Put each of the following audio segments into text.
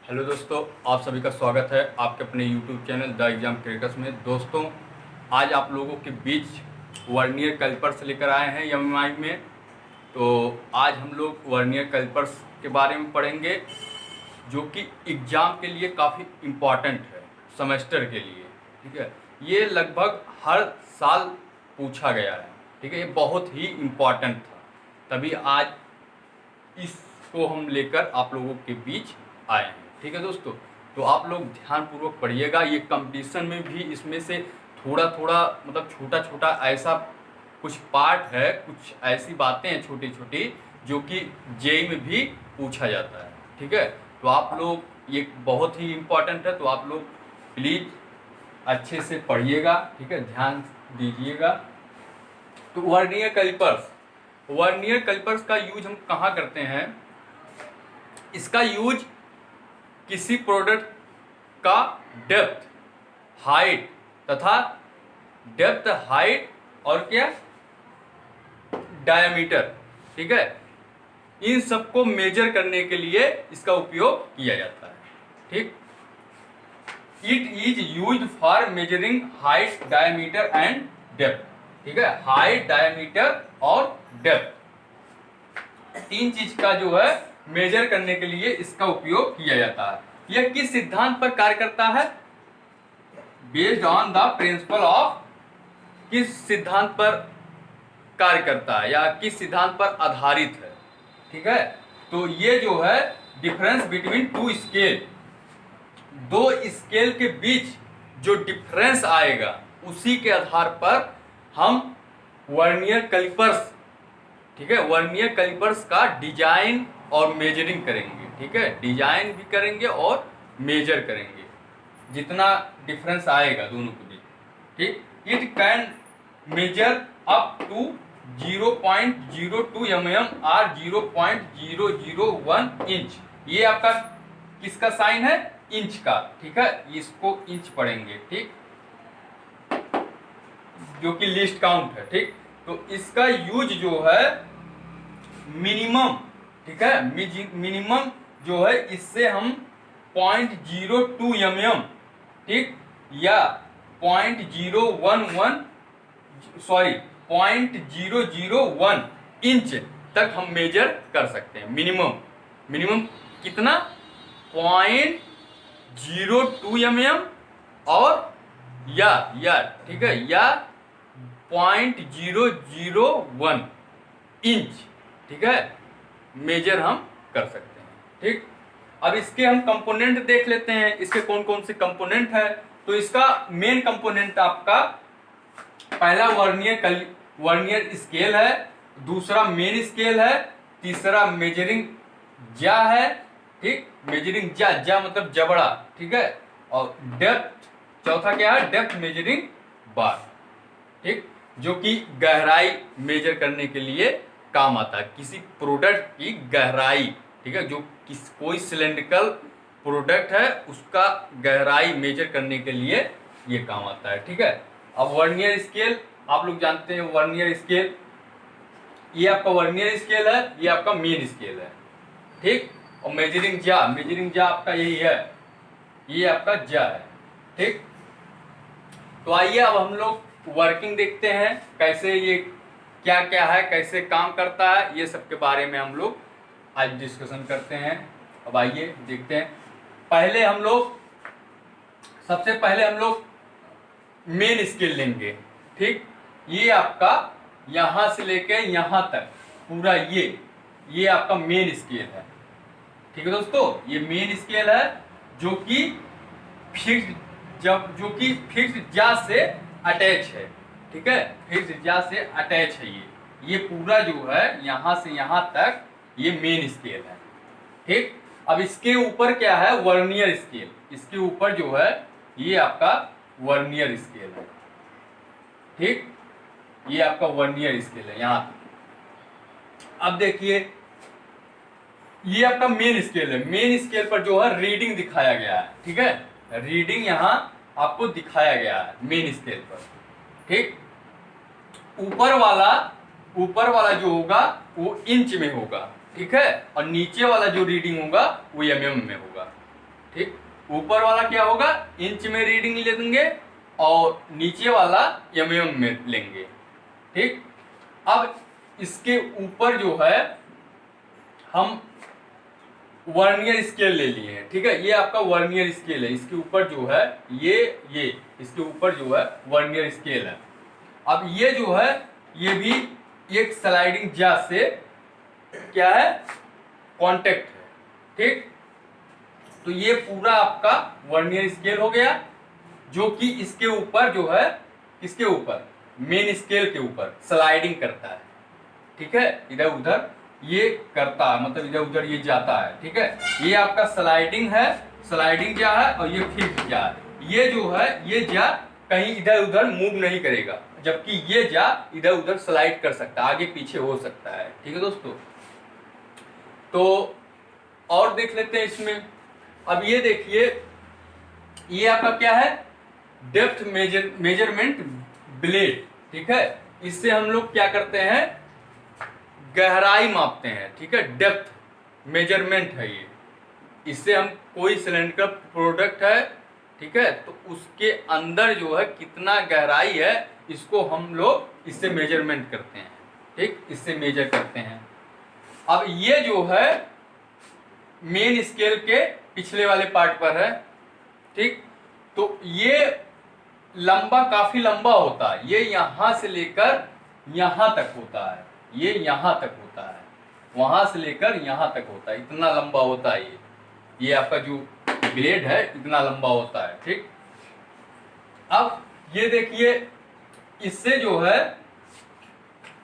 Hello दोस्तों, आप सभी का स्वागत है आपके अपने YouTube channel the exam creators में। दोस्तों, आज आप लोगों के बीच वर्नियर कैलिपर्स लेकर आए हैं एमएमआई में। तो आज हम लोग वर्नियर कैलिपर्स के बारे में पढ़ेंगे, जो कि एग्ज़ाम के लिए काफ़ी इम्पॉर्टेंट है, सेमेस्टर के लिए। ठीक है, ये लगभग हर साल पूछा गया है। ठीक है, ये बहुत ही इम्पॉर्टेंट था, तभी आज इसको हम लेकर आप लोगों के बीच आए हैं। ठीक है दोस्तों, तो आप लोग ध्यानपूर्वक पढ़िएगा। ये कंपटीशन में भी इसमें से थोड़ा थोड़ा मतलब छोटा छोटा ऐसा कुछ पार्ट है, कुछ ऐसी बातें हैं छोटी छोटी जो कि जेईई में भी पूछा जाता है। ठीक है, तो आप लोग, ये बहुत ही इम्पोर्टेंट है, तो आप लोग प्लीज़ अच्छे से पढ़िएगा। ठीक है, ध्यान दीजिएगा। तो वर्नियर कैलिपर्स का यूज हम कहाँ करते हैं? इसका यूज किसी प्रोडक्ट का डेप्थ, हाइट तथा डेप्थ, हाइट और क्या, डायमीटर, ठीक है, इन सबको मेजर करने के लिए इसका उपयोग किया जाता है। ठीक, it is used for measuring height, diameter and depth. ठीक है, हाइट, डायमीटर और डेप्थ, तीन चीज का जो है मेजर करने के लिए इसका उपयोग किया जाता है। यह किस सिद्धांत पर कार्य करता है? Based on the principle of, किस सिद्धांत पर कार्य करता है या किस सिद्धांत पर आधारित है? ठीक है, तो ये जो है डिफरेंस बिटवीन टू स्केल, दो स्केल के बीच जो डिफरेंस आएगा उसी के आधार पर हम वर्नियर कैलिपर्स, ठीक है, वर्नियर कैलिपर्स का डिजाइन और मेजरिंग करेंगे। ठीक है, डिजाइन भी करेंगे और मेजर करेंगे, जितना डिफरेंस आएगा दोनों के बीच। ठीक, it can measure up to 0.02 mm और 0.001 इंच। ये आपका किसका साइन है? इंच का। ठीक है, इसको इंच पढ़ेंगे। ठीक, जो कि लिस्ट काउंट है। ठीक, तो इसका यूज जो है मिनिमम, ठीक है, मिनिमम जो है इससे हम 0.02 mm, ठीक, या 0.001 इंच तक हम मेजर कर सकते हैं। मिनिमम कितना? 0.02 mm और या ठीक है, या 0.001 इंच, ठीक है, मेजर हम कर सकते हैं। ठीक, अब इसके हम कंपोनेंट देख लेते हैं, इसके कौन कौन से कंपोनेंट है। तो इसका मेन कंपोनेंट आपका पहला वर्नियर स्केल है, दूसरा मेन स्केल है, तीसरा मेजरिंग जा है। ठीक, मेजरिंग जा मतलब जबड़ा, ठीक है, और डेप्थ, चौथा क्या है? डेप्थ मेजरिंग बार। ठीक, जो कि गहराई मेजर करने के लिए काम आता है, किसी प्रोडक्ट की गहराई। ठीक है, जो कोई सिलेंड्रिकल प्रोडक्ट है उसका गहराई मेजर करने के लिए ये काम आता है। ठीक है, अब वर्नियर स्केल आप लोग जानते हैं, वर्नियर स्केल, ये आपका वर्नियर स्केल है, ये आपका मेन स्केल है। ठीक, और मेजरिंग जा आपका यही है, ये आपका जा है। ठीक, तो आइए अब हम लोग वर्किंग देखते हैं, कैसे ये क्या क्या है, कैसे काम करता है, ये सब के बारे में हम लोग आज डिस्कशन करते हैं। अब आइए देखते हैं। सबसे पहले हम लोग मेन स्केल लेंगे। ठीक, ये आपका यहां से लेके यहां तक पूरा ये आपका मेन स्केल है। ठीक है दोस्तों, ये मेन स्केल है जो कि फिक्स्ड जा से अटैच है। ठीक है, फिक्स्ड जा से अटैच है। ये पूरा जो है यहां से यहां तक ये मेन स्केल है। ठीक, अब इसके ऊपर क्या है? Vernier scale. इसके ऊपर जो है ये आपका वर्नियर स्केल है। ठीक, ये आपका वर्नियर स्केल है यहां तक। अब देखिए, ये आपका मेन स्केल है। मेन स्केल पर जो है रीडिंग दिखाया गया है। ठीक है, रीडिंग यहां आपको दिखाया गया है मेन स्केल पर। ठीक, ऊपर वाला जो होगा वो इंच में होगा। ठीक है, और नीचे वाला जो रीडिंग होगा वो mm में होगा। ठीक, ऊपर वाला क्या होगा, इंच में रीडिंग ले देंगे और नीचे वाला mm में लेंगे। ठीक, अब इसके ऊपर जो है हम वर्नियर स्केल ले लिए हैं। ठीक है, ये आपका वर्नियर स्केल है, इसके ऊपर जो है ये इसके ऊपर जो है वर्नियर स्केल है। अब ये जो है ये भी एक स्लाइडिंग जांच से क्या है, कांटेक्ट है। ठीक, तो ये पूरा आपका वर्नियर स्केल हो गया, जो कि इसके ऊपर जो है, इसके ऊपर मेन स्केल के ऊपर स्लाइडिंग करता है। ठीक है, इधर उधर ये करता है, मतलब इधर उधर ये जाता है। ठीक है, ये आपका स्लाइडिंग है, स्लाइडिंग जा है, और ये फिक्स जा है। ये जो है ये जा कहीं इधर उधर मूव नहीं करेगा, जबकि ये जा इधर उधर स्लाइड कर सकता है, आगे पीछे हो सकता है। ठीक है दोस्तों, तो और देख लेते हैं इसमें। अब ये देखिए, ये आपका क्या है, डेप्थ मेजरमेंट ब्लेड। ठीक है, इससे हम लोग क्या करते हैं, गहराई मापते हैं। ठीक है, डेप्थ मेजरमेंट है ये, इससे हम कोई सिलेंडर प्रोडक्ट है, ठीक है, तो उसके अंदर जो है कितना गहराई है, इसको हम लोग इससे मेजरमेंट करते हैं। ठीक, इससे मेजर करते हैं। अब ये जो है मेन स्केल के पिछले वाले पार्ट पर है। ठीक, तो ये लंबा, काफी लंबा होता है, ये यहां से लेकर यहां तक होता है, ये यहां तक होता है, वहां से लेकर यहां तक होता है, इतना लंबा होता है ये आपका जो ब्लेड है इतना लंबा होता है। ठीक, अब ये देखिए, इससे जो है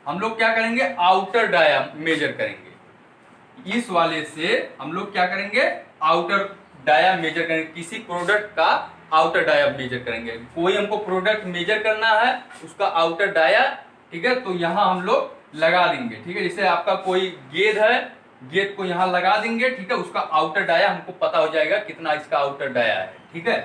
हम लोग क्या करेंगे, आउटर डाया मेजर करेंगे। इस वाले से हम लोग क्या करेंगे, आउटर डाया मेजर करेंगे, किसी प्रोडक्ट का आउटर डाया मेजर करेंगे। कोई हमको प्रोडक्ट मेजर करना है, उसका आउटर डाया, ठीक है, तो यहां हम लोग लगा देंगे। ठीक है, जैसे आपका कोई गेंद है, गेंद को यहां लगा देंगे। ठीक है, उसका आउटर डाया हमको पता हो जाएगा कितना इसका आउटर डाया है। ठीक है,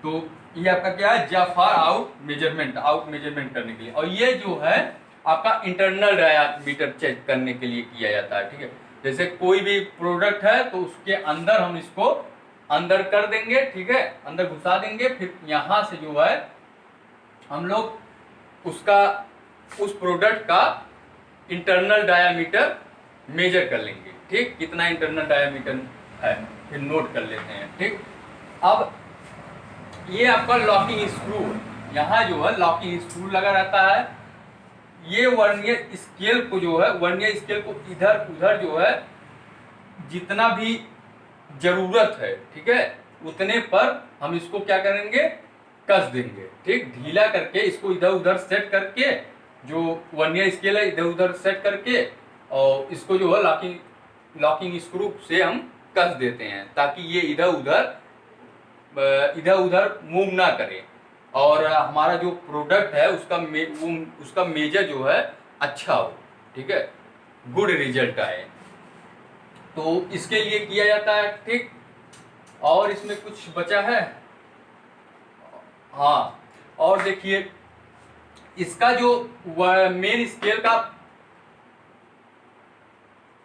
तो ये आपका क्या है, जाफार आउट मेजरमेंट करने के लिए। और ये जो है आपका इंटरनल डायामीटर चेक करने के लिए किया जाता है। ठीक है, जैसे कोई भी प्रोडक्ट है तो उसके अंदर हम इसको अंदर कर देंगे। ठीक है, अंदर घुसा देंगे, फिर यहां से जो है हम लोग उसका, उस प्रोडक्ट का इंटरनल डायामीटर मेजर कर लेंगे। ठीक, कितना इंटरनल डायामीटर है फिर नोट कर लेते हैं। ठीक, अब ये आपका लॉकिंग स्क्रू, यहाँ जो है लॉकिंग स्क्रू लगा रहता है। ये वर्नियर स्केल को जो है, वर्नियर स्केल को इधर उधर जो है जितना भी जरूरत है, ठीक है, उतने पर हम इसको क्या करेंगे, कस देंगे। ठीक, ढीला करके इसको इधर उधर सेट करके, जो वर्नियर स्केल है इधर उधर सेट करके, और इसको जो है लॉकिंग स्क्रू से हम कस देते हैं, ताकि ये इधर उधर मूव ना करे, और हमारा जो प्रोडक्ट है उसका मेजर जो है अच्छा हो। ठीक है, गुड रिजल्ट आए, तो इसके लिए किया जाता है। ठीक, और इसमें कुछ बचा है, हाँ, और देखिए इसका जो मेन स्केल का,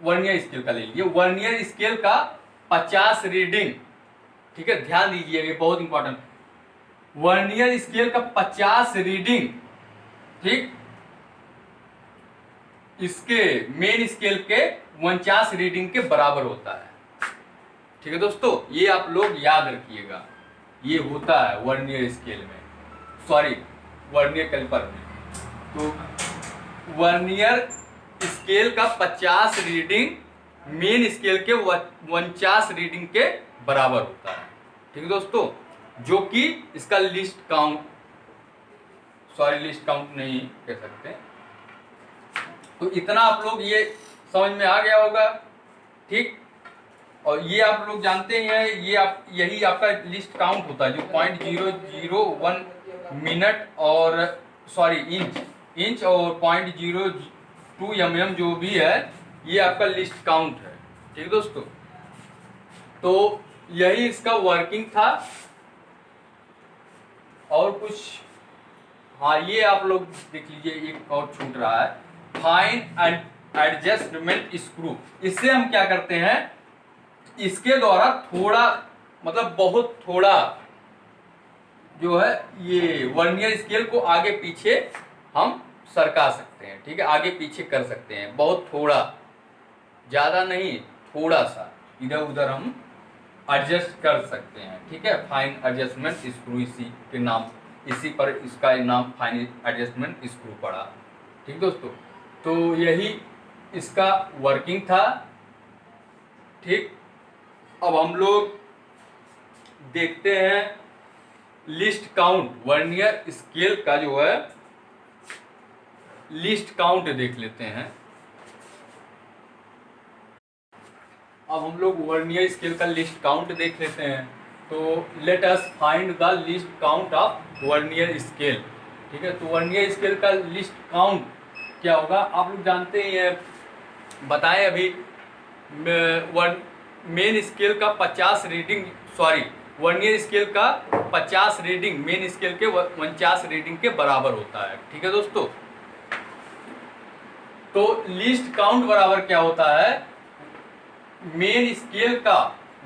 वर्नियर स्केल का ले लीजिए, वर्नियर स्केल का 50 रीडिंग। ठीक है, ध्यान दीजिए, ये बहुत इंपॉर्टेंट, वर्नियर स्केल का 50 रीडिंग, ठीक, इसके मेन स्केल के 49 रीडिंग के बराबर होता है। ठीक है दोस्तों, ये आप लोग याद रखिएगा, ये होता है वर्नियर स्केल में, सॉरी वर्नियर कैलिपर में। तो वर्नियर स्केल का 50 रीडिंग मेन स्केल के 49 रीडिंग के बराबर होता है। ठीक है दोस्तों, जो कि इसका लिस्ट काउंट नहीं कह सकते। तो इतना आप लोग ये समझ में आ गया होगा। ठीक, और ये आप लोग जानते ही हैं, यही आपका लिस्ट काउंट होता है, जो 0.001 मिनट और सॉरी इंच और 0.02 mm जो भी है, ये आपका लिस्ट काउंट है। ठीक है दोस्तों, तो यही इसका वर्किंग था। और कुछ, हाँ, ये आप लोग देख लीजिए, एक और छूट रहा है, फाइन एंड एडजस्टमेंट स्क्रू। इससे हम क्या करते हैं, इसके द्वारा थोड़ा मतलब बहुत थोड़ा जो है ये वर्नियर स्केल को आगे पीछे हम सरका सकते हैं, ठीक है, आगे पीछे कर सकते हैं, बहुत थोड़ा, ज़्यादा नहीं, थोड़ा सा इधर उधर हम एडजस्ट कर सकते हैं, ठीक है। फाइन एडजस्टमेंट स्क्रू, इसी के नाम, इसी पर इसका नाम फाइन एडजस्टमेंट स्क्रू पड़ा, ठीक दोस्तों। तो यही इसका वर्किंग था, ठीक। अब हम लोग देखते हैं लिस्ट काउंट, वर्नियर स्केल का जो है लिस्ट काउंट देख लेते हैं। अब हम लोग वर्नियर स्केल का लिस्ट काउंट देख लेते हैं। तो let us find the list count of vernier scale, ठीक है। तो वर्नियर स्केल का लिस्ट काउंट क्या होगा, आप लोग जानते ही हैं, बताएं अभी, मेन स्केल का 50 रीडिंग, सॉरी, वर्नियर स्केल का 50 रीडिंग मेन स्केल के 49 रीडिंग के बराबर होता है, ठीक है दोस्तों। तो लिस्ट काउंट बराबर क्या होता है, मेन स्केल का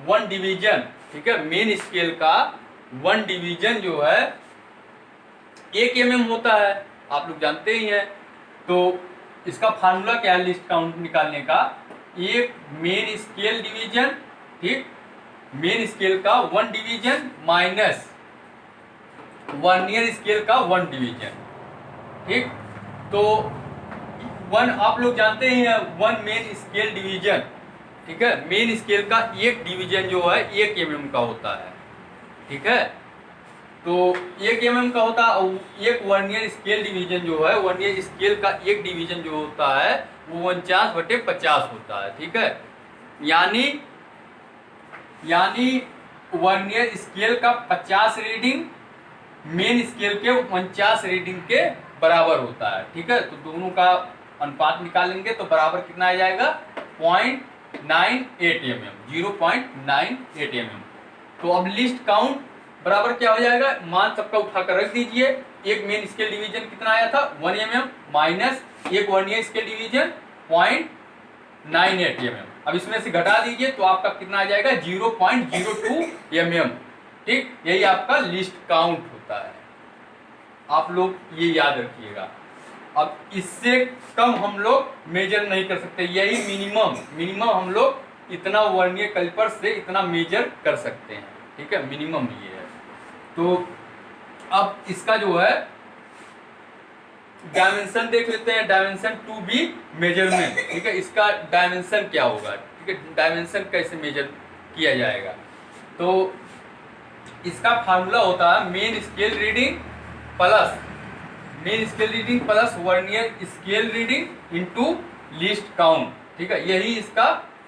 1 डिवीजन, ठीक है, मेन स्केल का 1 डिवीजन जो है 1 mm होता है, आप लोग जानते ही हैं। तो इसका फार्मूला क्या है लिस्ट काउंट निकालने का, एक मेन स्केल डिवीजन, ठीक, मेन स्केल का 1 डिवीजन माइनस वर्नियर स्केल का 1 डिवीजन, ठीक। तो 1 आप लोग जानते ही हैं, 1 मेन स्केल डिवीजन, ठीक है, मेन स्केल का 1 डिवीजन जो है 1 mm का होता है, ठीक है। तो 1 mm का होता है, और एक वर्नियर स्केल डिवीजन जो है, वर्नियर स्केल का 1 डिवीजन जो होता है वो 49/50 होता है, ठीक है। यानी वर्नियर स्केल का 50 रीडिंग मेन स्केल के 49 रीडिंग के बराबर होता है, ठीक है। तो दोनों का अनुपात निकालेंगे तो बराबर कितना आ जाएगा, 0.98 mm, 0.98 mm। तो अब लिस्ट काउंट बराबर क्या हो जाएगा, मान सबका उठाकर रख दीजिए। एक मेन स्केल डिवीजन कितना आया था 1 mm माइनस एक वर्नियर स्केल डिवीजन 0.98 mm। अब इसमें से घटा दीजिए तो आपका कितना आ जाएगा 0.02 mm, ठीक। यही आपका लिस्ट काउंट होता है, आप लोग ये याद रखिएगा। अब इससे कम हम लोग मेजर नहीं कर सकते, यही मिनिमम हम लोग इतना वर्नियर कैलिपर से इतना मेजर कर सकते हैं, ठीक है, मिनिमम ये है। तो अब इसका जो है डायमेंशन देख लेते हैं, डायमेंशन टू बी मेजरमेंट, ठीक है। इसका डायमेंशन क्या होगा, ठीक है, डायमेंशन कैसे मेजर किया जाएगा। तो इसका फार्मूला होता है main scale reading plus vernier scale reading into list count, ठीक है। यही इसका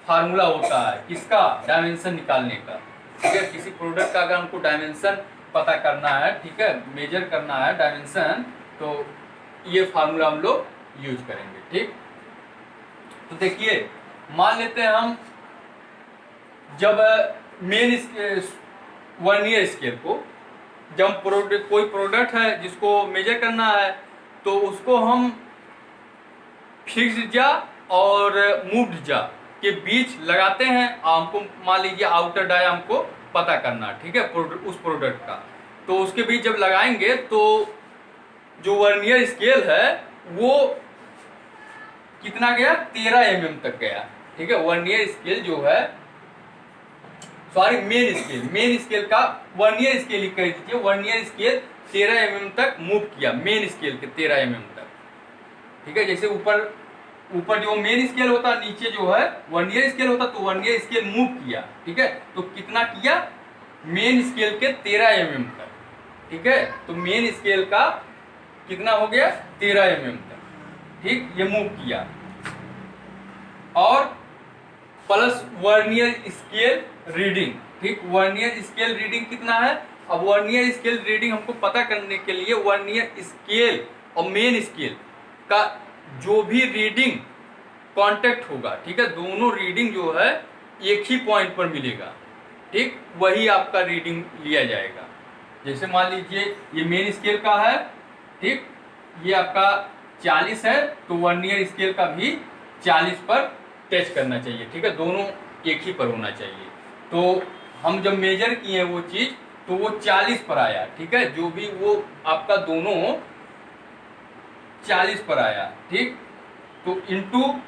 फार्मूला होता है, किसका, डायमेंशन निकालने का, ठीक है। किसी प्रोडक्ट का अगर हमको डायमेंशन पता करना है, ठीक है, मेजर करना है डायमेंशन, तो ये फार्मूला हम लोग यूज करेंगे, ठीक। तो देखिए, मान लेते हैं हम जब मेन वर्नियर स्केल को, जब कोई प्रोडक्ट है जिसको मेजर करना है, तो उसको हम फिक्स्ड जा और मूव्ड जा के बीच लगाते हैं। हमको मान लीजिए आउटर डाई हमको पता करना, ठीक है, उस प्रोडक्ट का। तो उसके बीच जब लगाएंगे तो जो वर्नियर स्केल है वो कितना गया, 13 mm तक गया, ठीक है। वर्नियर स्केल जो है, सॉरी, मेन स्केल का वर्नियर स्केल ही कह दीजिए, वर्नियर स्केल 13 mm तक मूव किया, मेन स्केल के 13 mm तक, ठीक है। जैसे ऊपर जो मेन स्केल होता है, नीचे जो है वर्नियर स्केल होता, तो वर्नियर स्केल मूव किया, ठीक है। तो कितना किया, मेन स्केल के 13 mm तक, ठीक है। तो मेन स्केल का कितना हो गया, 13 mm तक, ठीक, ये मूव किया। और प्लस वर्नियर स्केल रीडिंग, ठीक, वर्नियर स्केल रीडिंग कितना है। अब वर्नियर स्केल रीडिंग हमको पता करने के लिए वर्नियर स्केल और मेन स्केल का जो भी रीडिंग कांटेक्ट होगा, ठीक है, दोनों रीडिंग जो है एक ही पॉइंट पर मिलेगा, ठीक, वही आपका रीडिंग लिया जाएगा। जैसे मान लीजिए ये मेन स्केल का है, ठीक, ये आपका 40 है, तो वर्नियर स्केल का भी 40 पर टच करना चाहिए, ठीक है, दोनों एक ही पर होना चाहिए। तो हम जब मेजर किए वो चीज तो वो 40 पर आया, ठीक है, जो भी वो आपका दोनों 40 पर आया, ठीक। तो इनटू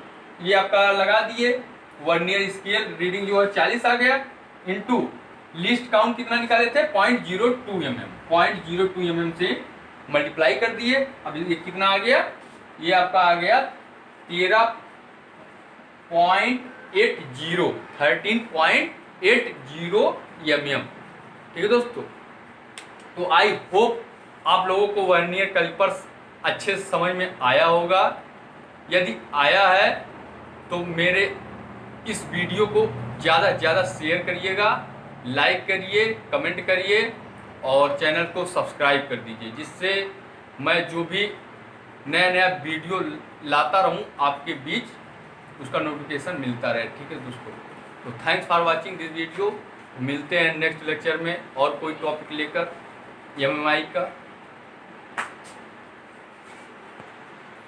ये आपका लगा दिए, वर्नियर स्केल रीडिंग जो है 40 आ गया, इनटू लीस्ट काउंट कितना निकाले थे 0.02 mm, 0.02 mm से मल्टीप्लाई कर दिए। अब ये कितना आ गया, ये आपका आ गया 13.80 mm, ठीक है दोस्तों। तो आई होप आप लोगों को वर्नियर कैलिपर्स अच्छे से समझ में आया होगा। यदि आया है तो मेरे इस वीडियो को ज़्यादा से ज़्यादा शेयर करिएगा, लाइक करिए, कमेंट करिए और चैनल को सब्सक्राइब कर दीजिए, जिससे मैं जो भी नया नया वीडियो लाता रहूं आपके बीच उसका नोटिफिकेशन मिलता रहे, ठीक है दोस्तों। तो thanks for watching this video. मिलते हैं नेक्स्ट लेक्चर में और कोई टॉपिक लेकर एमएमआई का।